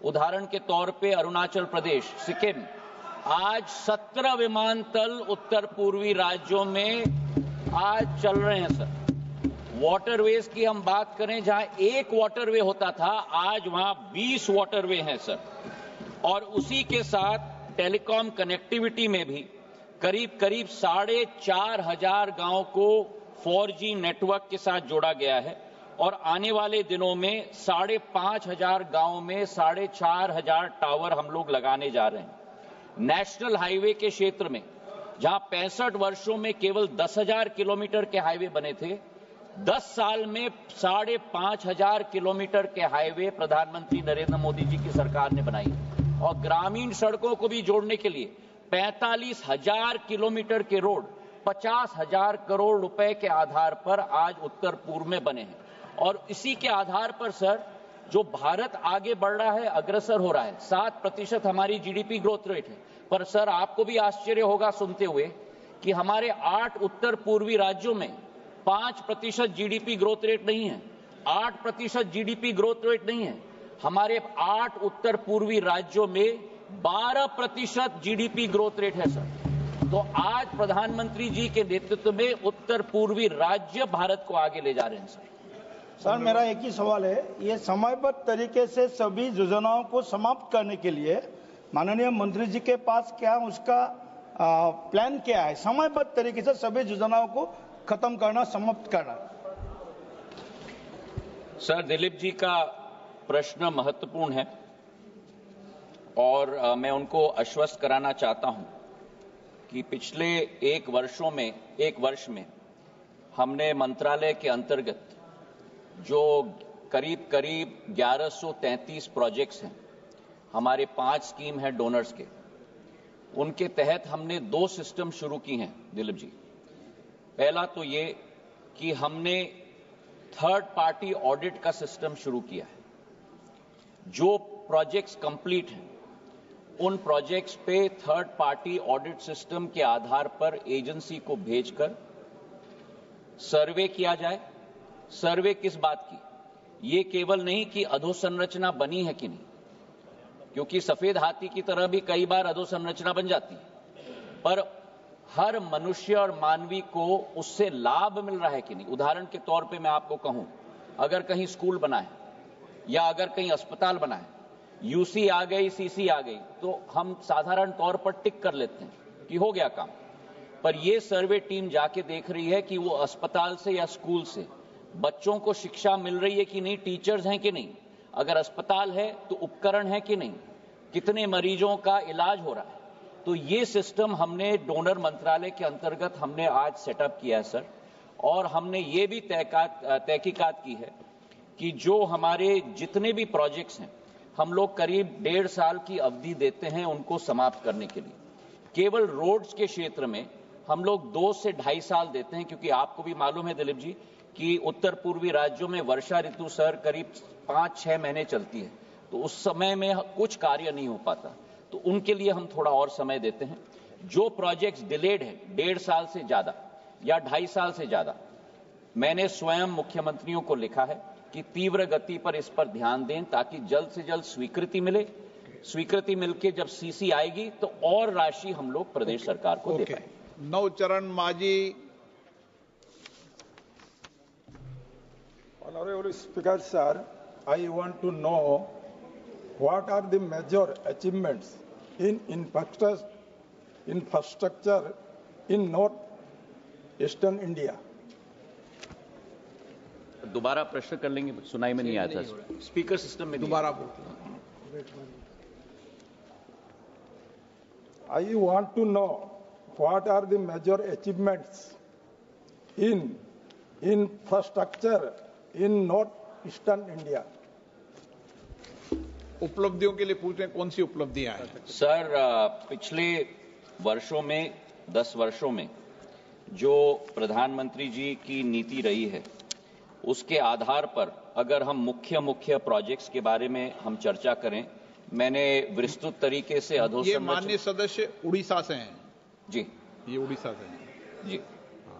उदाहरण के तौर पे अरुणाचल प्रदेश, सिक्किम, आज 17 विमानतल उत्तर पूर्वी राज्यों में आज चल रहे हैं सर। वाटरवेज की हम बात करें, जहां एक वाटरवे होता था, आज वहां 20 वाटरवे हैं सर। और उसी के साथ टेलीकॉम कनेक्टिविटी में भी करीब 4,500 गांव को 4G नेटवर्क के साथ जोड़ा गया है और आने वाले दिनों में 5,500 गांव में 4,500 टावर हम लोग लगाने जा रहे हैं। नेशनल हाईवे के क्षेत्र में, जहां 65 वर्षों में केवल 10,000 किलोमीटर के हाईवे बने थे, 10 साल में 5,500 किलोमीटर के हाईवे प्रधानमंत्री नरेंद्र मोदी जी की सरकार ने बनाई। और ग्रामीण सड़कों को भी जोड़ने के लिए 45,000 किलोमीटर के रोड 50,000 करोड़ रुपए के आधार पर आज उत्तर पूर्व में बने हैं। और इसी के आधार पर सर, जो भारत आगे बढ़ रहा है, अग्रसर हो रहा है, 7% हमारी जीडीपी ग्रोथ रेट है। पर सर, आपको भी आश्चर्य होगा सुनते हुए कि हमारे 8 उत्तर पूर्वी राज्यों में 5% जीडीपी ग्रोथ रेट नहीं है, 8% जीडीपी ग्रोथ रेट नहीं है। हमारे 8 उत्तर पूर्वी राज्यों में 12% जीडीपी ग्रोथ रेट है सर। तो आज प्रधानमंत्री जी के नेतृत्व में उत्तर पूर्वी राज्य भारत को आगे ले जा रहे हैं सर। सर, मेरा एक ही सवाल है, ये समयबद्ध तरीके से सभी योजनाओं को समाप्त करने के लिए माननीय मंत्री जी के पास क्या उसका प्लान क्या है? समयबद्ध तरीके से सभी योजनाओं को खत्म करना, समाप्त करना। सर, दिलीप जी का प्रश्न महत्वपूर्ण है और मैं उनको आश्वस्त कराना चाहता हूं कि पिछले एक वर्ष में हमने मंत्रालय के अंतर्गत जो करीब 1133 प्रोजेक्ट्स हैं, हमारे 5 स्कीम है डोनर्स के, उनके तहत हमने 2 सिस्टम शुरू की हैं दिलीप जी। पहला तो ये कि हमने थर्ड पार्टी ऑडिट का सिस्टम शुरू किया है। जो प्रोजेक्ट्स कंप्लीट हैं, उन प्रोजेक्ट्स पे थर्ड पार्टी ऑडिट सिस्टम के आधार पर एजेंसी को भेजकर सर्वे किया जाए। सर्वे किस बात की? ये केवल नहीं कि अधोसंरचना बनी है कि नहीं, क्योंकि सफेद हाथी की तरह भी कई बार अधोसंरचना बन जाती है, पर हर मनुष्य और मानवी को उससे लाभ मिल रहा है कि नहीं। उदाहरण के तौर पे मैं आपको कहूं, अगर कहीं स्कूल बना है या अगर कहीं अस्पताल बना है, यूसी आ गई, सीसी आ गई, तो हम साधारण तौर पर टिक कर लेते हैं कि हो गया काम। पर यह सर्वे टीम जाके देख रही है कि वो अस्पताल से या स्कूल से बच्चों को शिक्षा मिल रही है कि नहीं, टीचर्स हैं कि नहीं, अगर अस्पताल है तो उपकरण है कि नहीं, कितने मरीजों का इलाज हो रहा है। तो ये सिस्टम हमने डोनर मंत्रालय के अंतर्गत हमने आज सेटअप किया है सर। और हमने ये भी तहकीकात की है कि जो हमारे जितने भी प्रोजेक्ट्स हैं, हम लोग करीब 1.5 साल की अवधि देते हैं उनको समाप्त करने के लिए। केवल रोड्स के क्षेत्र में हम लोग 2 से 2.5 साल देते हैं, क्योंकि आपको भी मालूम है दिलीप जी कि उत्तर पूर्वी राज्यों में वर्षा ऋतु सर करीब 5-6 महीने चलती है, तो उस समय में कुछ कार्य नहीं हो पाता, तो उनके लिए हम थोड़ा और समय देते हैं। जो प्रोजेक्ट्स डिलेड हैं 1.5 साल से ज्यादा या 2.5 साल से ज्यादा, मैंने स्वयं मुख्यमंत्रियों को लिखा है कि तीव्र गति पर इस पर ध्यान दें, ताकि जल्द से जल्द स्वीकृति मिले। स्वीकृति मिलकर जब सीसी आएगी तो और राशि हम लोग प्रदेश सरकार को दे पाएंगे। नवचरण माझी। Honorable Speaker, sir, I want to know what are the major achievements in infrastructure in north-eastern India? दोबारा प्रश्न कर लेंगे, सुनाई में नहीं आया था, स्पीकर सिस्टम में दोबारा I want to know what are the major achievements in infrastructure in north-eastern India? उपलब्धियों के लिए पूछ रहे हैं, कौन सी उपलब्धियां हैं? सर, पिछले वर्षों में 10 वर्षों में जो प्रधानमंत्री जी की नीति रही है, उसके आधार पर अगर हम मुख्य प्रोजेक्ट्स के बारे में हम चर्चा करें, मैंने विस्तृत तरीके से ये माननीय सदस्य उड़ीसा से हैं जी, ये उड़ीसा से हैं जी,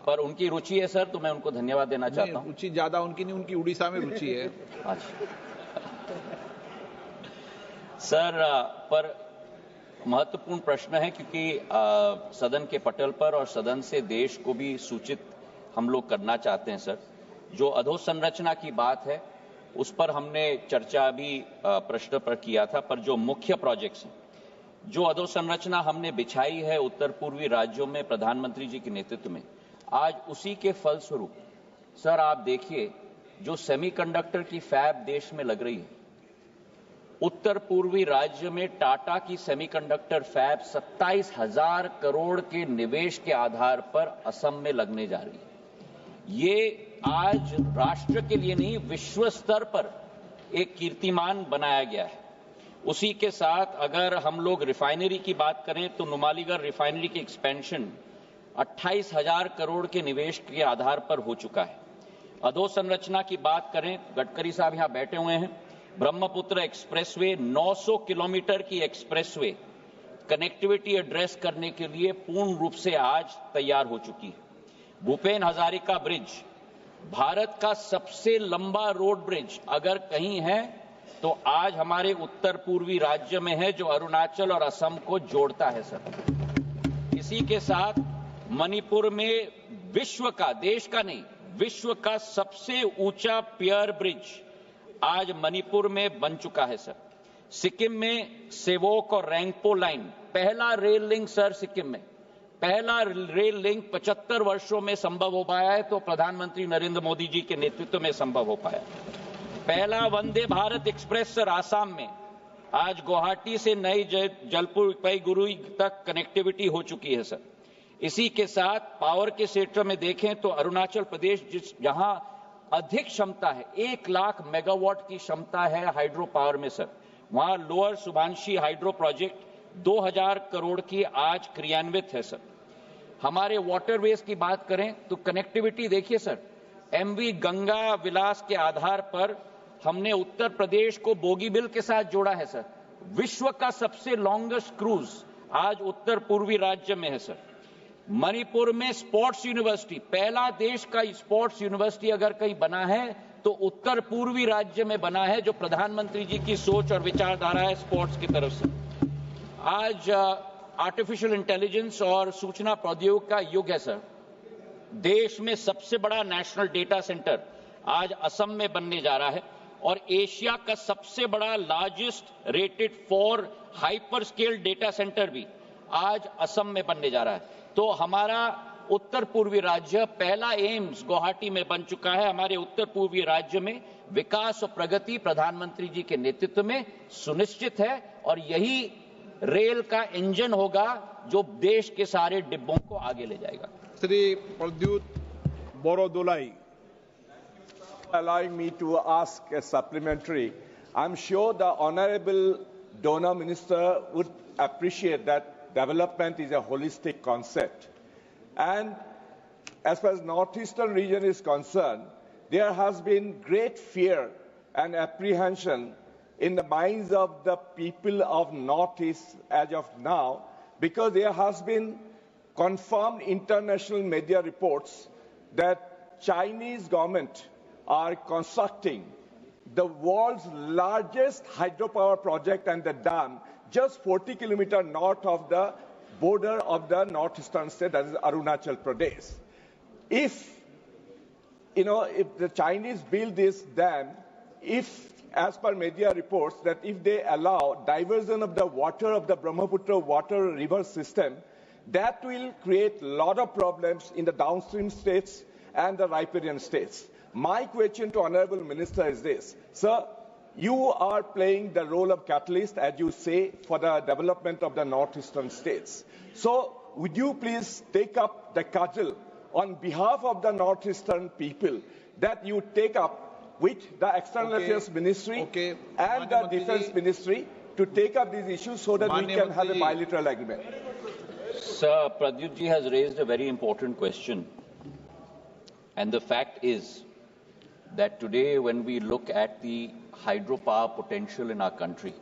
पर उनकी रुचि है सर, तो मैं उनको धन्यवाद देना चाहता हूं। रुचि ज्यादा उनकी नहीं, उनकी उड़ीसा में रुचि है। सर पर महत्वपूर्ण प्रश्न है क्योंकि सदन के पटल पर और सदन से देश को भी सूचित हम लोग करना चाहते हैं सर। जो अधोसंरचना की बात है उस पर हमने चर्चा भी प्रश्न पर किया था, पर जो मुख्य प्रोजेक्ट्स हैं, जो अधोसंरचना हमने बिछाई है उत्तर पूर्वी राज्यों में प्रधानमंत्री जी के नेतृत्व में, आज उसी के फलस्वरूप सर आप देखिए जो सेमीकंडक्टर की फैब देश में लग रही है, उत्तर पूर्वी राज्य में टाटा की सेमीकंडक्टर फैब 27,000 करोड़ के निवेश के आधार पर असम में लगने जा रही है। ये आज राष्ट्र के लिए नहीं विश्व स्तर पर एक कीर्तिमान बनाया गया है। उसी के साथ अगर हम लोग रिफाइनरी की बात करें तो नुमालीगढ़ रिफाइनरी की एक्सपेंशन 28,000 करोड़ के निवेश के आधार पर हो चुका है। अधोसंरचना की बात करें, गडकरी साहब यहां बैठे हुए हैं, ब्रह्मपुत्र एक्सप्रेसवे 900 किलोमीटर की एक्सप्रेसवे कनेक्टिविटी एड्रेस करने के लिए पूर्ण रूप से आज तैयार हो चुकी है। भूपेन हजारिका ब्रिज भारत का सबसे लंबा रोड ब्रिज अगर कहीं है तो आज हमारे उत्तर पूर्वी राज्य में है, जो अरुणाचल और असम को जोड़ता है सर। इसी के साथ मणिपुर में विश्व का, देश का नहीं, विश्व का सबसे ऊंचा पियर ब्रिज आज मणिपुर में बन चुका है सर। सिक्किम में सेवोक और रैंगपो लाइन, पहला रेल लिंक सर, सिक्किम में पहला रेल लिंक 75 वर्षों में संभव हो पाया है, तो प्रधानमंत्री नरेंद्र मोदी जी के नेतृत्व में संभव हो पाया। पहला वंदे भारत एक्सप्रेस सर आसाम में, आज गुवाहाटी से नई जलपाईगुड़ी तक कनेक्टिविटी हो चुकी है सर। इसी के साथ पावर के क्षेत्र में देखें तो अरुणाचल प्रदेश जहां अधिक क्षमता है, 1 लाख मेगावाट की क्षमता है हाइड्रो पावर में सर, वहां लोअर सुभानशी हाइड्रो प्रोजेक्ट 2000 करोड़ की आज क्रियान्वित है सर। हमारे वाटरवेज की बात करें तो कनेक्टिविटी देखिए सर, एमवी गंगा विलास के आधार पर हमने उत्तर प्रदेश को बोगीबिल के साथ जोड़ा है सर। विश्व का सबसे लॉन्गेस्ट क्रूज आज उत्तर पूर्वी राज्य में है सर। मणिपुर में स्पोर्ट्स यूनिवर्सिटी, पहला देश का स्पोर्ट्स यूनिवर्सिटी अगर कहीं बना है तो उत्तर पूर्वी राज्य में बना है, जो प्रधानमंत्री जी की सोच और विचारधारा है स्पोर्ट्स की तरफ से। आज आर्टिफिशियल इंटेलिजेंस और सूचना प्रौद्योगिकी का युग है सर। देश में सबसे बड़ा नेशनल डेटा सेंटर आज असम में बनने जा रहा है और एशिया का सबसे बड़ा largest rated for hyper scale data centre भी आज असम में बनने जा रहा है। तो हमारा उत्तर पूर्वी राज्य, पहला एम्स गुवाहाटी में बन चुका है। हमारे उत्तर पूर्वी राज्य में विकास और प्रगति प्रधानमंत्री जी के नेतृत्व में सुनिश्चित है और यही रेल का इंजन होगा जो देश के सारे डिब्बों को आगे ले जाएगा। Shri Pradyut Bordoloi, allowing me to ask a supplementary. I'm sure the Honorable Donor Minister would appreciate that development is a holistic concept. And as far as Northeastern region is concerned, there has been great fear and apprehension in the minds of the people of Northeast as of now, because there has been confirmed international media reports that Chinese government are constructing the world's largest hydropower project and the dam just 40 kilometers north of the border of the northeastern state, that is Arunachal Pradesh. If the Chinese build this dam, as per media reports, that if they allow diversion of the water of the Brahmaputra water river system, that will create a lot of problems in the downstream states and the riparian states. My question to Honorable Minister is this. Sir, you are playing the role of catalyst, as you say, for the development of the northeastern states. So, would you please take up the cudgel on behalf of the northeastern people that you take up with the External Affairs Ministry and the Defense Ministry to take up these issues so that we can have a bilateral agreement? Sir, Pradyut ji has raised a very important question. And the fact is that today when we look at the hydropower potential in our country,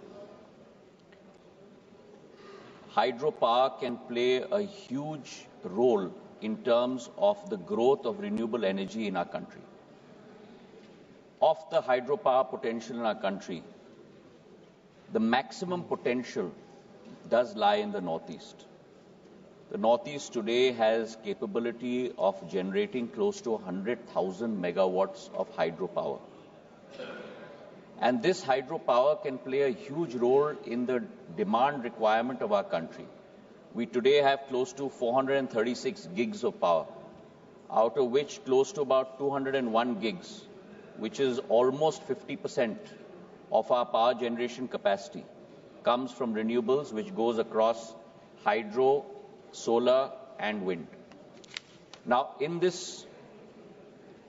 hydropower can play a huge role in terms of the growth of renewable energy in our country. Of the hydropower potential in our country, the maximum potential does lie in the Northeast. The Northeast today has capability of generating close to 100,000 megawatts of hydropower. And this hydropower can play a huge role in the demand requirement of our country. We today have close to 436 gigs of power, out of which close to about 201 gigs, which is almost 50% of our power generation capacity, comes from renewables, which goes across hydro, solar and wind. Now, in this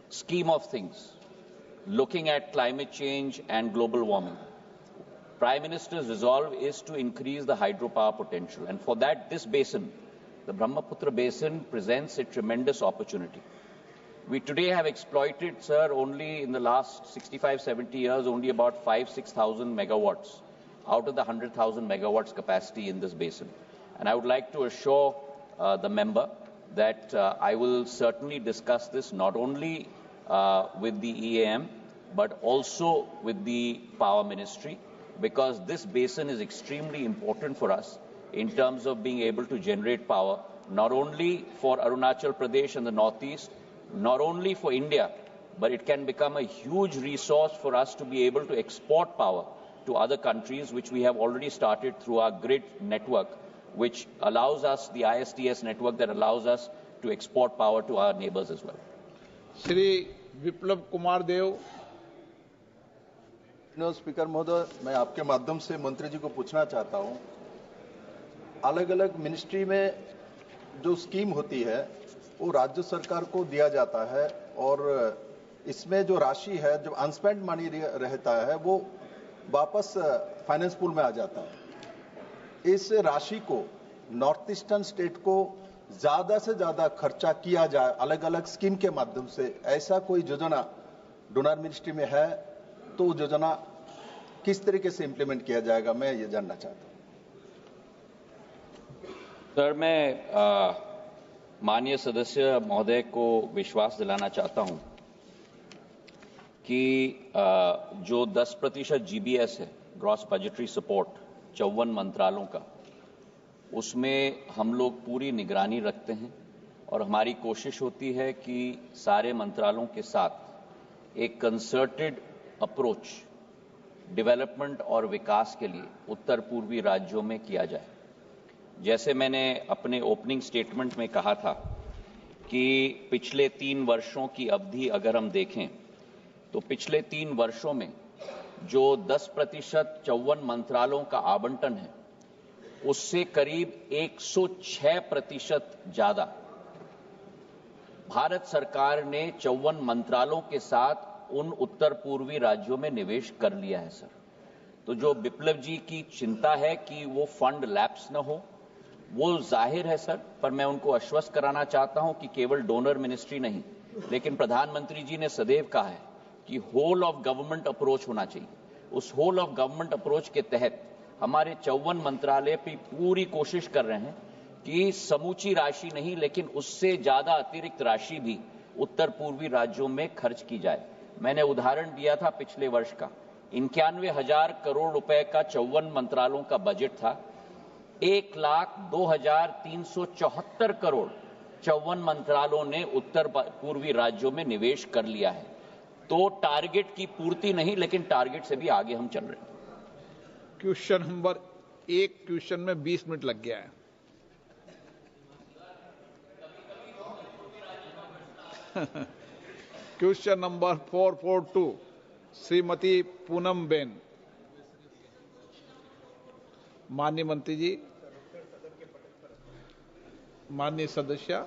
scheme of things, looking at climate change and global warming, Prime Minister's resolve is to increase the hydropower potential. And for that, this basin, the Brahmaputra Basin, presents a tremendous opportunity. We today have exploited, sir, only in the last 65, 70 years, only about 5,000-6,000 megawatts out of the 100,000 megawatts capacity in this basin. And I would like to assure the member that I will certainly discuss this not only with the EAM, but also with the Power Ministry, because this basin is extremely important for us in terms of being able to generate power, not only for Arunachal Pradesh and the Northeast, not only for India, but it can become a huge resource for us to be able to export power to other countries, which we have already started through our grid network, which allows us, the ISTS network that allows us to export power to our neighbors as well. Shri Biplab Kumar Deb. Speaker महोदय, मैं आपके माध्यम से मंत्री जी को पूछना चाहता हूं, अलग अलग मिनिस्ट्री में जो स्कीम होती है वो राज्य सरकार को दिया जाता है और इसमें जो राशि है, जो अनस्पेंड मनी रहता है, वो वापस फाइनेंस पूल में आ जाता है। इस राशि को नॉर्थ ईस्टर्न स्टेट को ज्यादा से ज्यादा खर्चा किया जाए अलग अलग स्कीम के माध्यम से, ऐसा कोई योजना डोनर मिनिस्ट्री में है तो योजना किस तरीके से इंप्लीमेंट किया जाएगा, मैं ये जानना चाहता हूं। सर, मैं माननीय सदस्य महोदय को विश्वास दिलाना चाहता हूं कि जो 10% GBS है, ग्रॉस बजटरी सपोर्ट 54 मंत्रालयों का, उसमें हम लोग पूरी निगरानी रखते हैं और हमारी कोशिश होती है कि सारे मंत्रालयों के साथ एक कंसर्टेड अप्रोच डेवलपमेंट और विकास के लिए उत्तर पूर्वी राज्यों में किया जाए। जैसे मैंने अपने ओपनिंग स्टेटमेंट में कहा था कि पिछले 3 वर्षों की अवधि अगर हम देखें तो पिछले 3 वर्षों में जो 10% 54 मंत्रालयों का आवंटन है, उससे करीब 106% ज्यादा भारत सरकार ने 54 मंत्रालयों के साथ उन उत्तर पूर्वी राज्यों में निवेश कर लिया है। सर, तो जो विप्लव जी की चिंता है कि वो फंड लैप्स न हो, वो जाहिर है सर, पर मैं उनको आश्वस्त कराना चाहता हूं कि केवल डोनर मिनिस्ट्री नहीं, लेकिन प्रधानमंत्री जी ने सदैव कहा है कि होल ऑफ गवर्नमेंट अप्रोच होना चाहिए। उस होल ऑफ गवर्नमेंट अप्रोच के तहत हमारे 54 मंत्रालय भी पूरी कोशिश कर रहे हैं कि समूची राशि नहीं, लेकिन उससे ज्यादा अतिरिक्त राशि भी उत्तर पूर्वी राज्यों में खर्च की जाए। मैंने उदाहरण दिया था पिछले वर्ष का 91,000 करोड़ रुपए का 54 मंत्रालयों का बजट था। 1,02,374 करोड़ 54 मंत्रालयों ने उत्तर पूर्वी राज्यों में निवेश कर लिया है। तो टारगेट की पूर्ति नहीं, लेकिन टारगेट से भी आगे हम चल रहे हैं। क्वेश्चन नंबर 1 क्वेश्चन में 20 मिनट लग गया है। Question number 442 Shrimati Poonam Ben. माननीय मंत्री जी, माननीय सदस्य,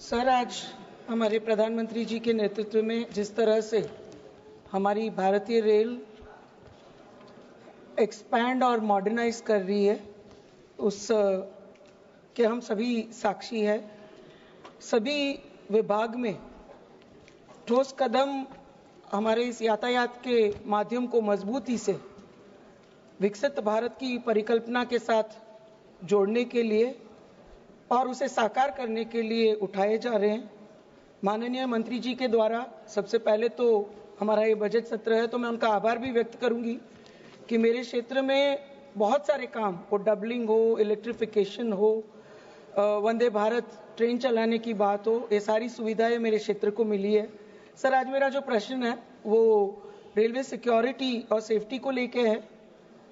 सर, आज हमारे प्रधानमंत्री जी के नेतृत्व में जिस तरह से हमारी भारतीय रेल एक्सपैंड और मॉडर्नाइज कर रही है, उस के हम सभी साक्षी हैं। सभी विभाग में ठोस कदम हमारे इस यातायात के माध्यम को मजबूती से विकसित भारत की परिकल्पना के साथ जोड़ने के लिए और उसे साकार करने के लिए उठाए जा रहे हैं। माननीय मंत्री जी के द्वारा सबसे पहले तो हमारा ये बजट सत्र है, तो मैं उनका आभार भी व्यक्त करूंगी कि मेरे क्षेत्र में बहुत सारे काम, वो डबलिंग हो, इलेक्ट्रिफिकेशन हो, वंदे भारत ट्रेन चलाने की बात हो, ये सारी सुविधाएं मेरे क्षेत्र को मिली है। सर, आज मेरा जो प्रश्न है वो रेलवे सिक्योरिटी और सेफ्टी को लेके है।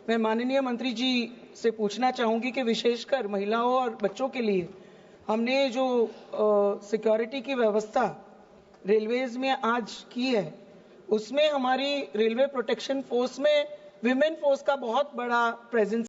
मैं माननीय मंत्री जी से पूछना चाहूंगी कि विशेषकर महिलाओं और बच्चों के लिए हमने जो सिक्योरिटी की व्यवस्था रेलवेज में आज की है, उसमें हमारी रेलवे प्रोटेक्शन फोर्स में विमेन फोर्स का बहुत बड़ा प्रेजेंस